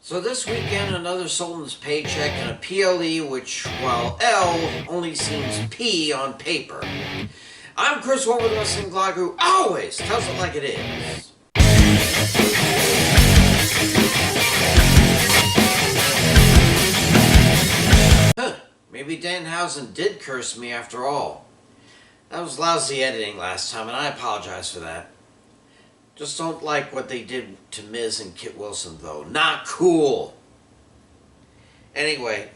So this weekend, another Sultan's paycheck and a PLE, which, while L only seems P on paper. I'm Chris Wolvie, the wrestling blog, who always tells it like it is. Maybe Danhausen did curse me after all. That was lousy editing last time, and I apologize for that. Just don't like what they did to Miz and Kit Wilson, though. Not cool! Anyway,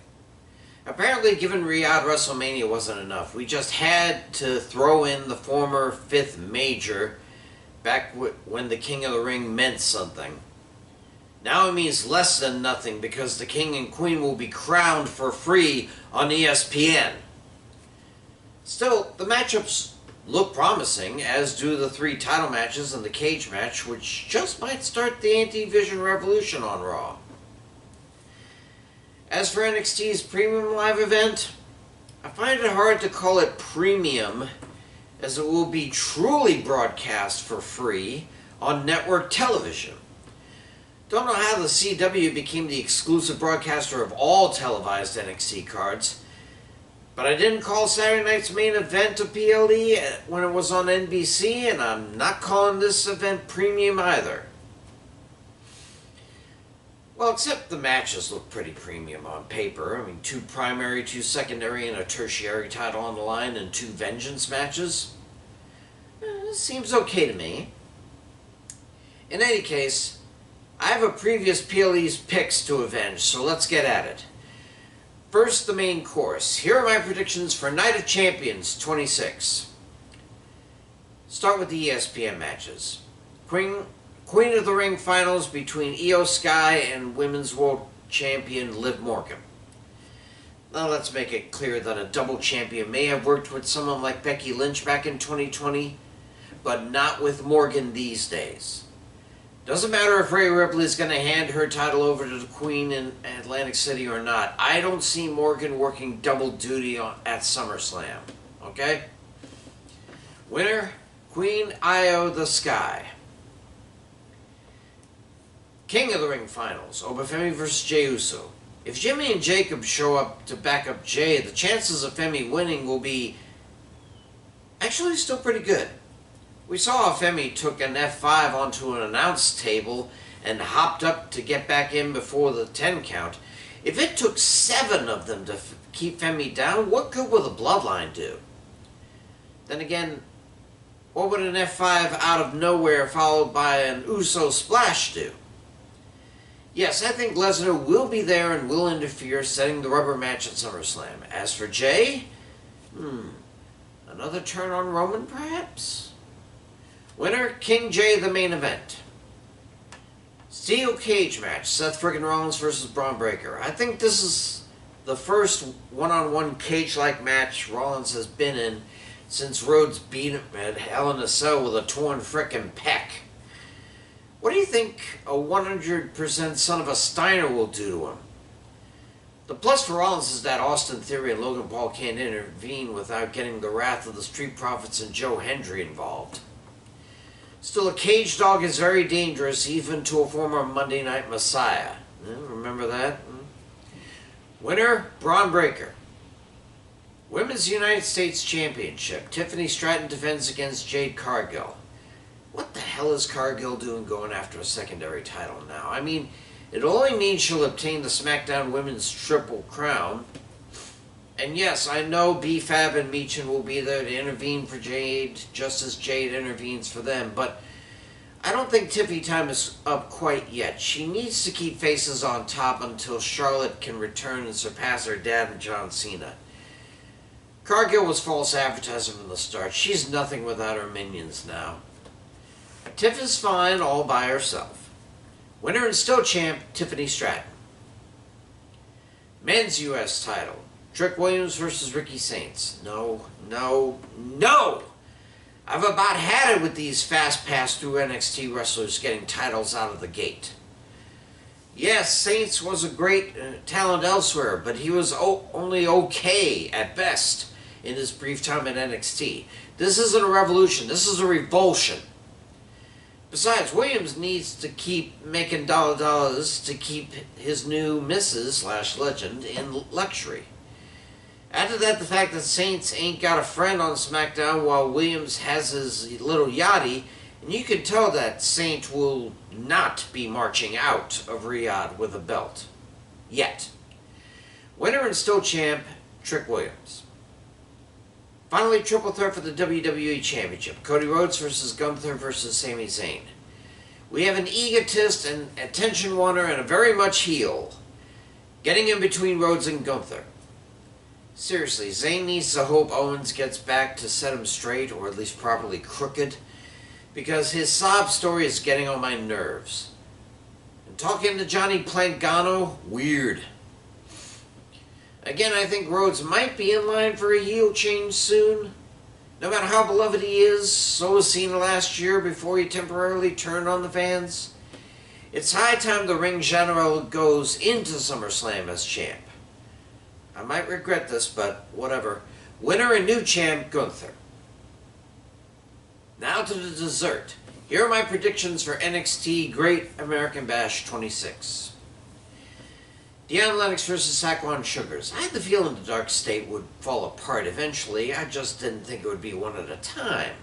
apparently given Riyadh WrestleMania wasn't enough. We just had to throw in the former fifth major back when the King of the Ring meant something. Now it means less than nothing because the King and Queen will be crowned for free on ESPN. Still, the matchups look promising, as do the 3 title matches and the cage match, which just might start the anti-vision revolution on Raw. As for NXT's premium live event, I find it hard to call it premium, as it will be truly broadcast for free on network television. Don't know how the CW became the exclusive broadcaster of all televised NXT cards, but I didn't call Saturday night's main event a PLE when it was on NBC, and I'm not calling this event premium either. Well, except the matches look pretty premium on paper. I mean, 2 primary, 2 secondary, and a tertiary title on the line, and 2 vengeance matches. Seems okay to me. In any case, I have a previous PLE's picks to avenge, so let's get at it. First, the main course. Here are my predictions for Night of Champions 26. Start with the ESPN matches. Queen of the Ring finals between Io Sky and Women's World Champion Liv Morgan. Now let's make it clear that a double champion may have worked with someone like Becky Lynch back in 2020, but not with Morgan these days. Doesn't matter if Rhea Ripley is going to hand her title over to the Queen in Atlantic City or not. I don't see Morgan working double duty at SummerSlam. Okay? Winner, Queen Io the Sky. King of the Ring finals, Obafemi vs. Jey Uso. If Jimmy and Jacob show up to back up Jey, the chances of Femi winning will be actually still pretty good. We saw how Femi took an F5 onto an announce table and hopped up to get back in before the 10 count. If it took 7 of them to keep Femi down, what good will the Bloodline do? Then again, what would an F5 out of nowhere followed by an Uso splash do? Yes, I think Lesnar will be there and will interfere, setting the rubber match at SummerSlam. As for Jey, another turn on Roman perhaps? Winner, King Jey, the main event. Steel cage match, Seth friggin' Rollins versus Braun Breaker. I think this is the first one-on-one cage-like match Rollins has been in since Rhodes beat him at Hell in a Cell with a torn frickin' pec. What do you think a 100% son of a Steiner will do to him? The plus for Rollins is that Austin Theory and Logan Paul can't intervene without getting the wrath of the Street Profits and Joe Hendry involved. Still, a cage dog is very dangerous, even to a former Monday Night Messiah. Remember that? Winner, Braun Breaker. Women's United States Championship. Tiffany Stratton defends against Jade Cargill. What the hell is Cargill doing going after a secondary title now? I mean, it only means she'll obtain the SmackDown Women's Triple Crown. And yes, I know B-Fab and Meechin will be there to intervene for Jade, just as Jade intervenes for them, but I don't think Tiffy time is up quite yet. She needs to keep faces on top until Charlotte can return and surpass her dad and John Cena. Cargill was false advertising from the start. She's nothing without her minions now. Tiff is fine all by herself. Winner and still champ, Tiffany Stratton. Men's U.S. title. Trick Williams versus Ricky Saints. No. I've about had it with these fast pass-through NXT wrestlers getting titles out of the gate. Yes, Saints was a great talent elsewhere, but he was only okay at best in his brief time at NXT. This isn't a revolution. This is a revulsion. Besides, Williams needs to keep making dollars to keep his new missus/legend in luxury. Add to that the fact that Saints ain't got a friend on SmackDown while Williams has his little yachty, and you can tell that Saint will not be marching out of Riyadh with a belt. Yet. Winner and still champ, Trick Williams. Finally, triple threat for the WWE Championship. Cody Rhodes versus Gunther versus Sami Zayn. We have an egotist, an attention wanter, and a very much heel getting in between Rhodes and Gunther. Seriously, Zayn needs to hope Owens gets back to set him straight, or at least properly crooked, because his sob story is getting on my nerves. And talking to Johnny Plangano, weird. Again, I think Rhodes might be in line for a heel change soon. No matter how beloved he is, so was Cena last year before he temporarily turned on the fans. It's high time the Ring General goes into SummerSlam as champ. I might regret this, but whatever. Winner and new champ, Gunther. Now to the dessert. Here are my predictions for NXT Great American Bash 26. Deion Lennox versus Saquon Sugars. I had the feeling the Dark State would fall apart eventually. I just didn't think it would be one at a time.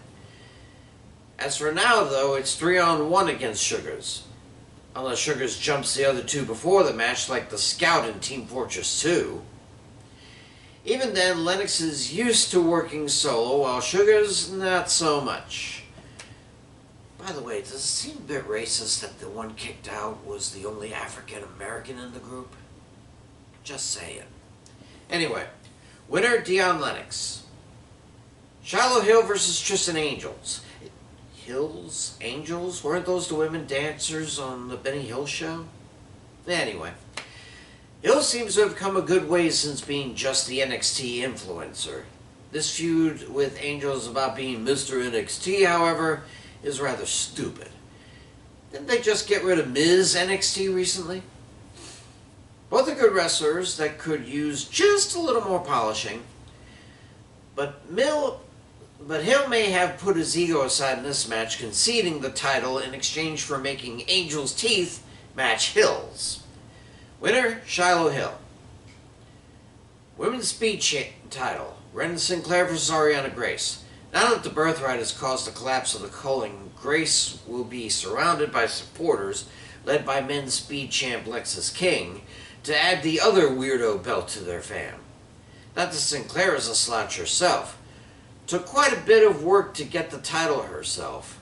As for now, though, it's 3-on-1 against Sugars. Unless Sugars jumps the other two before the match like the Scout in Team Fortress 2. Even then, Lennox is used to working solo, while Sugars, not so much. By the way, does it seem a bit racist that the one kicked out was the only African American in the group? Just saying. Anyway, winner Deion Lennox. Shiloh Hill versus Tristan Angels. Hills? Angels? Weren't those the women dancers on the Benny Hill show? Anyway. Hill seems to have come a good ways since being just the NXT influencer. This feud with Angels about being Mr. NXT, however, is rather stupid. Didn't they just get rid of Ms. NXT recently? Both are good wrestlers that could use just a little more polishing. But Hill may have put his ego aside in this match, conceding the title in exchange for making Angel's Teeth match Hill's. Winner, Shiloh Hill. Women's Speed title, Ren Sinclair versus Ariana Grace. Now that the birthright has caused the collapse of the culling, Grace will be surrounded by supporters led by men's speed champ Lexis King to add the other weirdo belt to their fam. Not that Sinclair is a slouch herself. Took quite a bit of work to get the title herself.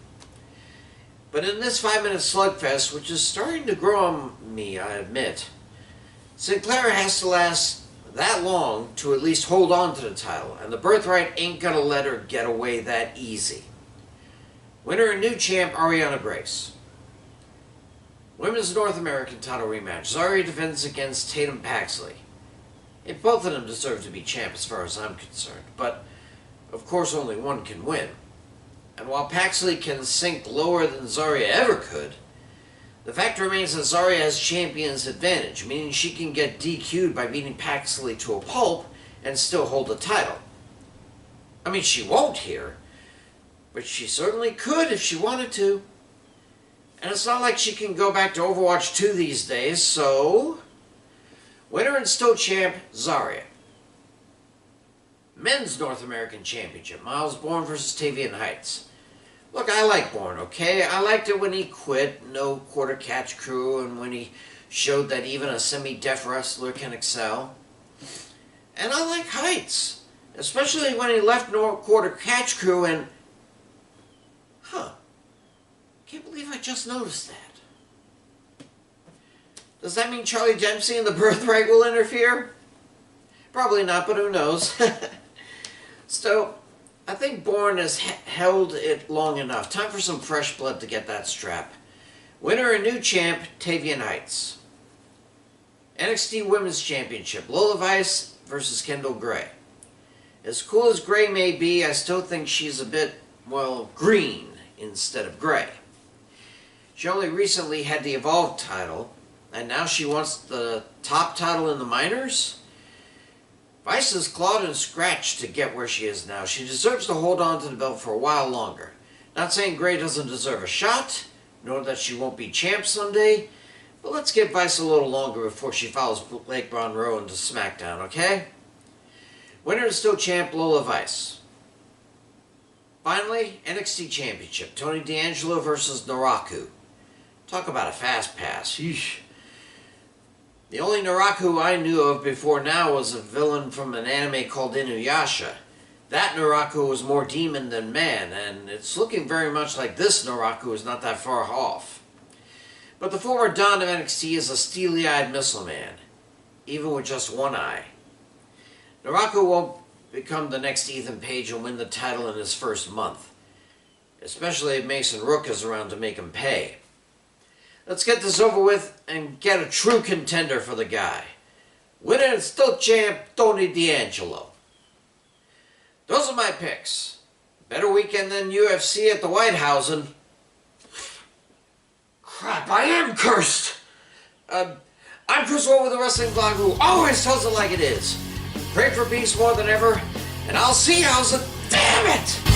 But in this 5-minute slugfest, which is starting to grow on me, I admit, Sinclair has to last that long to at least hold on to the title, and the birthright ain't gonna let her get away that easy. Winner and new champ, Ariana Grace. Women's North American title rematch. Zarya defends against Tatum Paxley. Both of them deserve to be champ as far as I'm concerned, but of course only one can win. And while Paxley can sink lower than Zarya ever could, the fact remains that Zarya has champion's advantage, meaning she can get DQ'd by beating Paxley to a pulp and still hold the title. I mean, she won't here, but she certainly could if she wanted to. And it's not like she can go back to Overwatch 2 these days, so winner and still champ, Zarya. Men's North American Championship, Miles Bourne versus Tavian Heights. Look, I like Bourne, okay? I liked it when he quit, no quarter catch crew, and when he showed that even a semi-deaf wrestler can excel. And I like Heights, especially when he left no quarter catch crew and... Can't believe I just noticed that. Does that mean Charlie Dempsey and the Birthright will interfere? Probably not, but who knows? So, I think Bourne has held it long enough. Time for some fresh blood to get that strap. Winner and new champ, Tavian Heights. NXT Women's Championship, Lola Vice versus Kendall Gray. As cool as Gray may be, I still think she's a bit, well, green instead of gray. She only recently had the Evolved title, and now she wants the top title in the minors? Vice has clawed and scratched to get where she is now. She deserves to hold on to the belt for a while longer. Not saying Gray doesn't deserve a shot, know that she won't be champ someday, but let's give Vice a little longer before she follows Blake Monroe into SmackDown, okay? Winner is still champ Lola Vice. Finally, NXT Championship. Tony D'Angelo versus Naraku. Talk about a fast pass. Yeesh. The only Naraku I knew of before now was a villain from an anime called Inuyasha. That Naraku was more demon than man, and it's looking very much like this Naraku is not that far off. But the former Don of NXT is a steely-eyed missile man, even with just one eye. Naraku won't become the next Ethan Page and win the title in his first month, especially if Mason Rook is around to make him pay. Let's get this over with and get a true contender for the guy. Winner and still champ, Tony D'Angelo. Those are my picks. Better weekend than UFC at the White House. Crap, I am cursed! I'm Chris Wolvie with the Wrestling Blog, who always tells it like it is. Pray for peace more than ever, and I'll see you. Damn it!